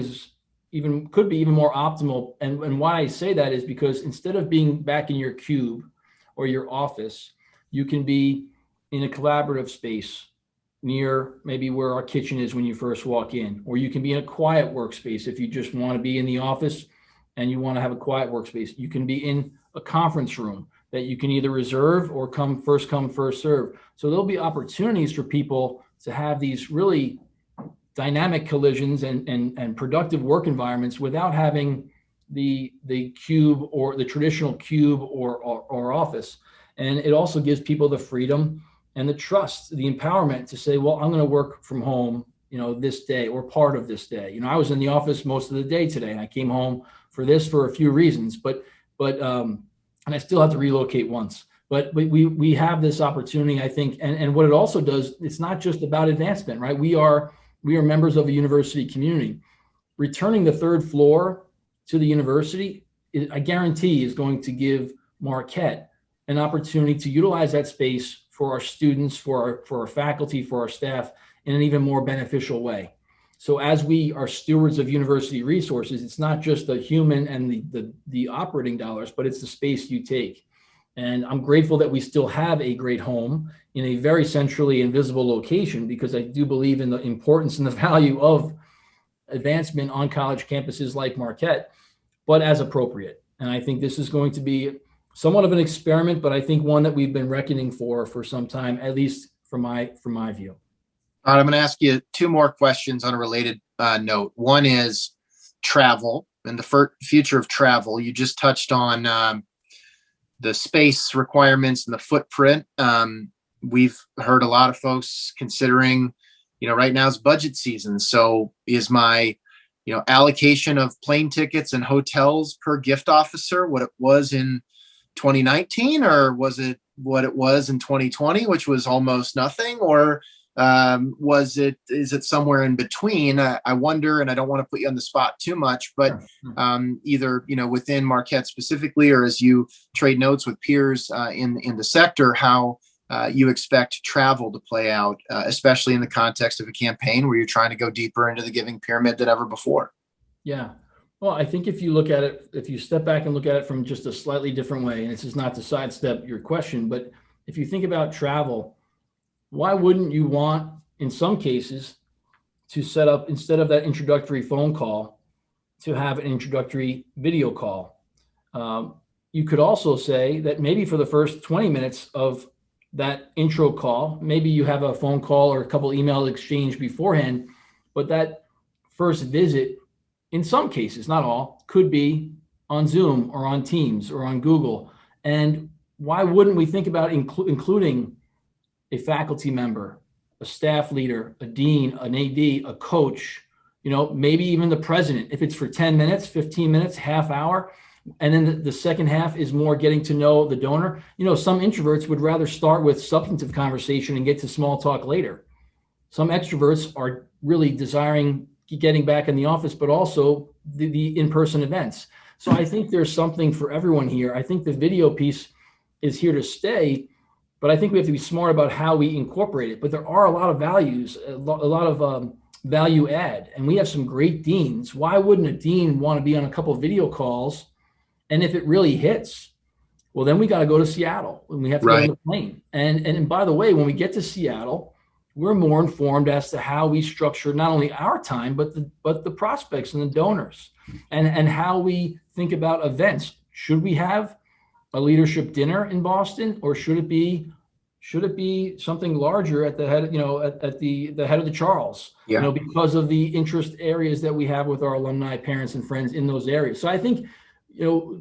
could be even more optimal. And why I say that is because instead of being back in your cube or your office, you can be in a collaborative space near maybe where our kitchen is when you first walk in, or you can be in a quiet workspace if you just want to be in the office and you want to have a quiet workspace. You can be in a conference room that you can either reserve or come, first serve. So there'll be opportunities for people to have these really dynamic collisions and productive work environments without having the cube or the traditional cube or office. And it also gives people the freedom and the trust, the empowerment to say, well, I'm going to work from home, this day or part of this day. I was in the office most of the day today, and I came home for a few reasons, but and I still have to relocate once. But we have this opportunity, I think, and what it also does, it's not just about advancement, right? We are members of a university community. Returning the third floor to the university, I guarantee, is going to give Marquette an opportunity to utilize that space for our students, for our faculty, for our staff in an even more beneficial way. So as we are stewards of university resources, it's not just the human and the operating dollars, but it's the space you take. And I'm grateful that we still have a great home in a very centrally and visible location, because I do believe in the importance and the value of advancement on college campuses like Marquette, but as appropriate. And I think this is going to be somewhat of an experiment, but I think one that we've been reckoning for some time, at least from my view. All right, I'm going to ask you two more questions on a related note. One is travel and the future of travel. You just touched on the space requirements and the footprint. We've heard a lot of folks considering, right now is budget season. So is my, allocation of plane tickets and hotels per gift officer what it was in 2019, or was it what it was in 2020, which was almost nothing, or is it somewhere in between? I wonder, and I don't want to put you on the spot too much, but either, within Marquette specifically, or as you trade notes with peers in the sector, how you expect travel to play out, especially in the context of a campaign where you're trying to go deeper into the giving pyramid than ever before. Yeah. Well, I think if you step back and look at it from just a slightly different way, and this is not to sidestep your question, but if you think about travel, why wouldn't you want, in some cases, to set up, instead of that introductory phone call, to have an introductory video call? You could also say that maybe for the first 20 minutes of that intro call, maybe you have a phone call or a couple email exchange beforehand, but that first visit, in some cases, not all, could be on Zoom or on Teams or on Google. And why wouldn't we think about including a faculty member, a staff leader, a dean, an AD, a coach, maybe even the president, if it's for 10 minutes, 15 minutes, half hour. And then the second half is more getting to know the donor. Some introverts would rather start with substantive conversation and get to small talk later. Some extroverts are really desiring getting back in the office, but also the in-person events. So I think there's something for everyone here. I think the video piece is here to stay, but I think we have to be smart about how we incorporate it. But there are a lot of values, a lot of value add, and we have some great deans. Why wouldn't a dean want to be on a couple of video calls? And if it really hits, well, then we got to go to Seattle and we have to get on the plane. And by the way, when we get to Seattle, we're more informed as to how we structure not only our time, but the prospects and the donors, and how we think about events. Should we have a leadership dinner in Boston, or should it be something larger at the head, at the head of the Charles, because of the interest areas that we have with our alumni, parents, and friends in those areas. So I think,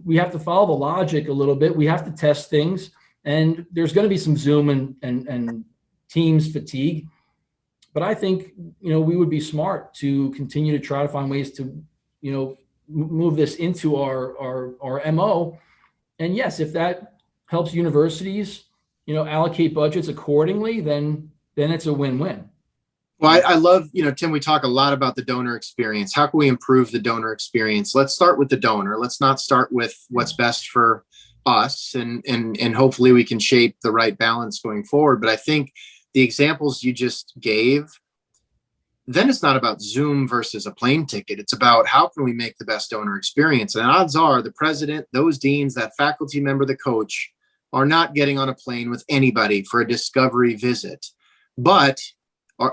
we have to follow the logic a little bit. We have to test things, and there's going to be some Zoom and Teams fatigue. But I think, we would be smart to continue to try to find ways to, move this into our MO. And yes, if that helps universities, allocate budgets accordingly, then it's a win-win. Well, I love, Tim, we talk a lot about the donor experience. How can we improve the donor experience? Let's start with the donor. Let's not start with what's best for us, and hopefully we can shape the right balance going forward. But I think the examples you just gave, then it's not about Zoom versus a plane ticket. It's about how can we make the best donor experience? And odds are the president, those deans, that faculty member, the coach are not getting on a plane with anybody for a discovery visit. But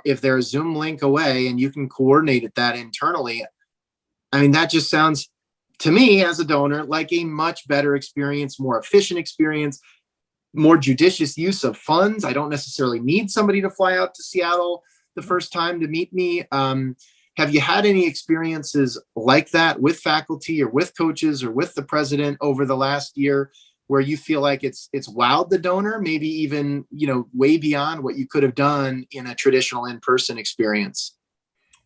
if they're a Zoom link away and you can coordinate that internally, I mean, that just sounds to me as a donor like a much better experience, more efficient experience, more judicious use of funds. I don't necessarily need somebody to fly out to Seattle the first time to meet me. Have you had any experiences like that with faculty or with coaches or with the president over the last year where you feel like it's wowed the donor, maybe even, way beyond what you could have done in a traditional in-person experience?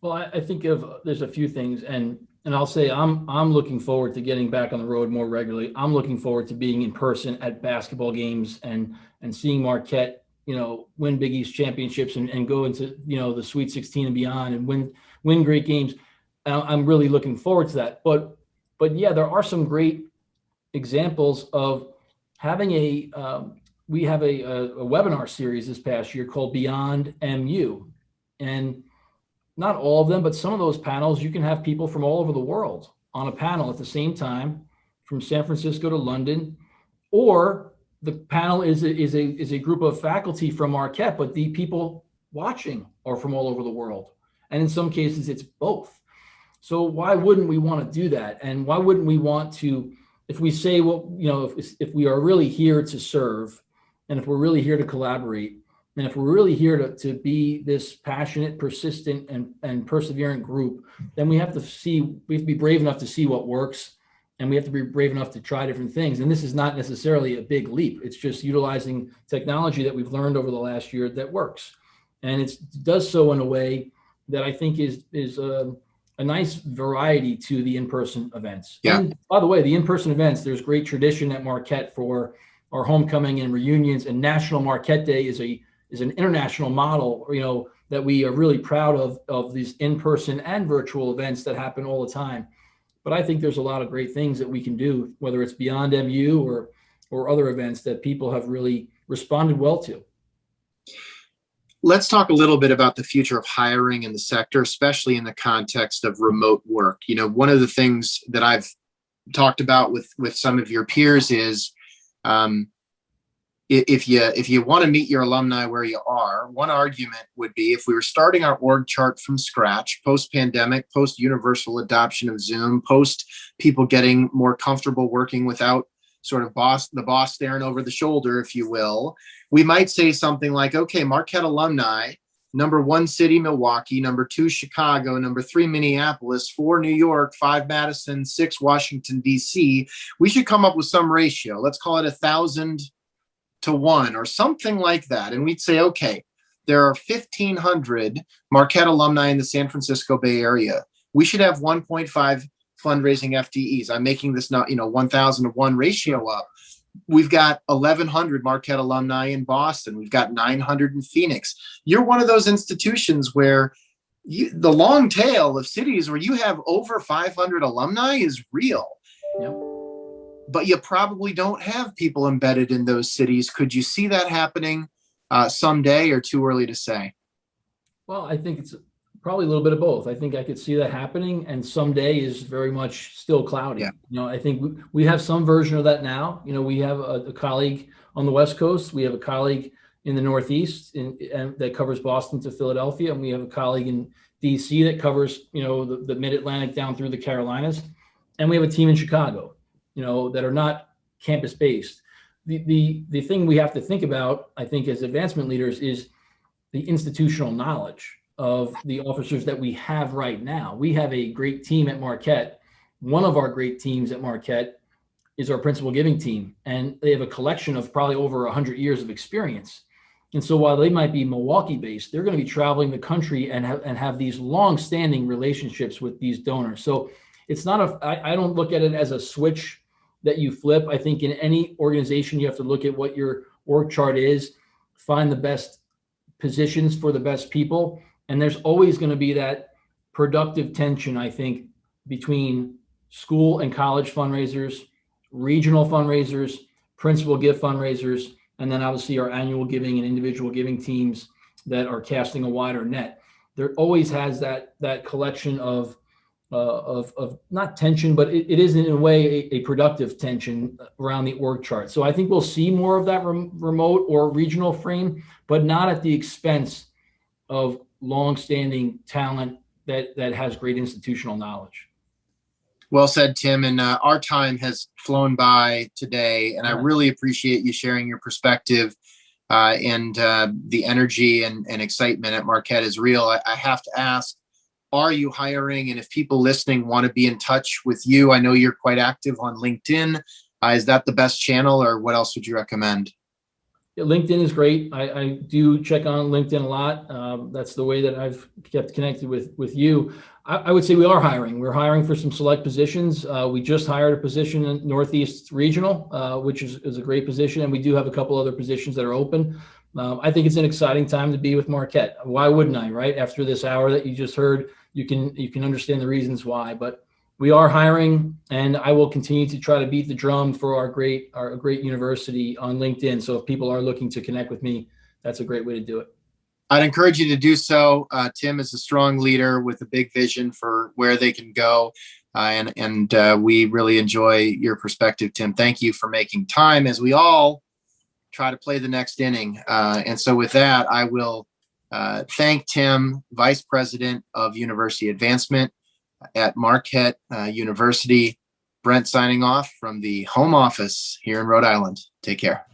Well, I think there's a few things, and I'll say I'm looking forward to getting back on the road more regularly. I'm looking forward to being in person at basketball games and seeing Marquette, win Big East championships and go into, the Sweet 16 and beyond and win great games. I'm really looking forward to that. But yeah, there are some great examples of having we have a webinar series this past year called Beyond MU, and not all of them, but some of those panels, you can have people from all over the world on a panel at the same time, from San Francisco to London, or the panel is a group of faculty from Marquette, but the people watching are from all over the world. And in some cases, it's both. So why wouldn't we want to do that? And why wouldn't we want to, if we say, well, if we are really here to serve, and if we're really here to collaborate, and if we're really here to be this passionate, persistent, and perseverant group, then we have to be brave enough to see what works, and we have to be brave enough to try different things. And this is not necessarily a big leap. It's just utilizing technology that we've learned over the last year that works. And it does so in a way that I think is a nice variety to the in-person events. Yeah. And by the way, the in-person events, there's great tradition at Marquette for our homecoming and reunions, and National Marquette Day is an international model, that we are really proud of these in-person and virtual events that happen all the time. But I think there's a lot of great things that we can do, whether it's Beyond MU or other events that people have really responded well to. Let's talk a little bit about the future of hiring in the sector, especially in the context of remote work. One of the things that I've talked about with some of your peers is if you want to meet your alumni where you are, one argument would be if we were starting our org chart from scratch, post-pandemic, post-universal adoption of Zoom, post people getting more comfortable working without sort of the boss staring over the shoulder, if you will, we might say something like, okay, Marquette alumni, number 1 city, Milwaukee, number 2, Chicago, number 3, Minneapolis, 4, New York, 5, Madison, 6, Washington, D.C. We should come up with some ratio. Let's call it 1,000 to 1 or something like that. And we'd say, okay, there are 1,500 Marquette alumni in the San Francisco Bay Area. We should have 1.5 fundraising FTEs. I'm making this not, 1,000 to 1 ratio up. We've got 1,100 Marquette alumni in Boston. We've got 900 in Phoenix. You're one of those institutions where the long tail of cities where you have over 500 alumni is real. Yep. But you probably don't have people embedded in those cities. Could you see that happening someday, or too early to say? Well, I think it's probably a little bit of both. I think I could see that happening, and someday is very much still cloudy. Yeah. I think we have some version of that now. We have a colleague on the West Coast. We have a colleague in the Northeast and that covers Boston to Philadelphia, and we have a colleague in DC that covers the Mid-Atlantic down through the Carolinas, and we have a team in Chicago, that are not campus based. The thing we have to think about, I think, as advancement leaders is the institutional knowledge of the officers that we have right now. We have a great team at Marquette. One of our great teams at Marquette is our principal giving team, and they have a collection of probably over 100 years of experience. And so while they might be Milwaukee based, they're going to be traveling the country and have these long standing relationships with these donors. So it's not I don't look at it as a switch that you flip. I think in any organization, you have to look at what your org chart is, find the best positions for the best people. And there's always going to be that productive tension, I think, between school and college fundraisers, regional fundraisers, principal gift fundraisers, and then obviously our annual giving and individual giving teams that are casting a wider net. There always has that collection of not tension, but it is in a way a productive tension around the org chart. So I think we'll see more of that remote or regional frame, but not at the expense of long-standing talent that has great institutional knowledge. Well said, Tim. And our time has flown by today, and I really appreciate you sharing your perspective. And the energy and excitement at Marquette is real. I have to ask, are you hiring? And if people listening want to be in touch with you, I know you're quite active on LinkedIn. Is that the best channel, or what else would you recommend? Yeah, LinkedIn is great. I do check on LinkedIn a lot. That's the way that I've kept connected with you. I would say we are hiring. We're hiring for some select positions. We just hired a position in Northeast Regional, which is a great position. And we do have a couple other positions that are open. I think it's an exciting time to be with Marquette. Why wouldn't I, right? After this hour that you just heard, you can understand the reasons why. But we are hiring, and I will continue to try to beat the drum for our great university on LinkedIn. So if people are looking to connect with me, that's a great way to do it. I'd encourage you to do so. Tim is a strong leader with a big vision for where they can go. And we really enjoy your perspective, Tim. Thank you for making time as we all try to play the next inning. And so with that, I will thank Tim, Vice President of University Advancement at Marquette University. Brent signing off from the home office here in Rhode Island. Take care.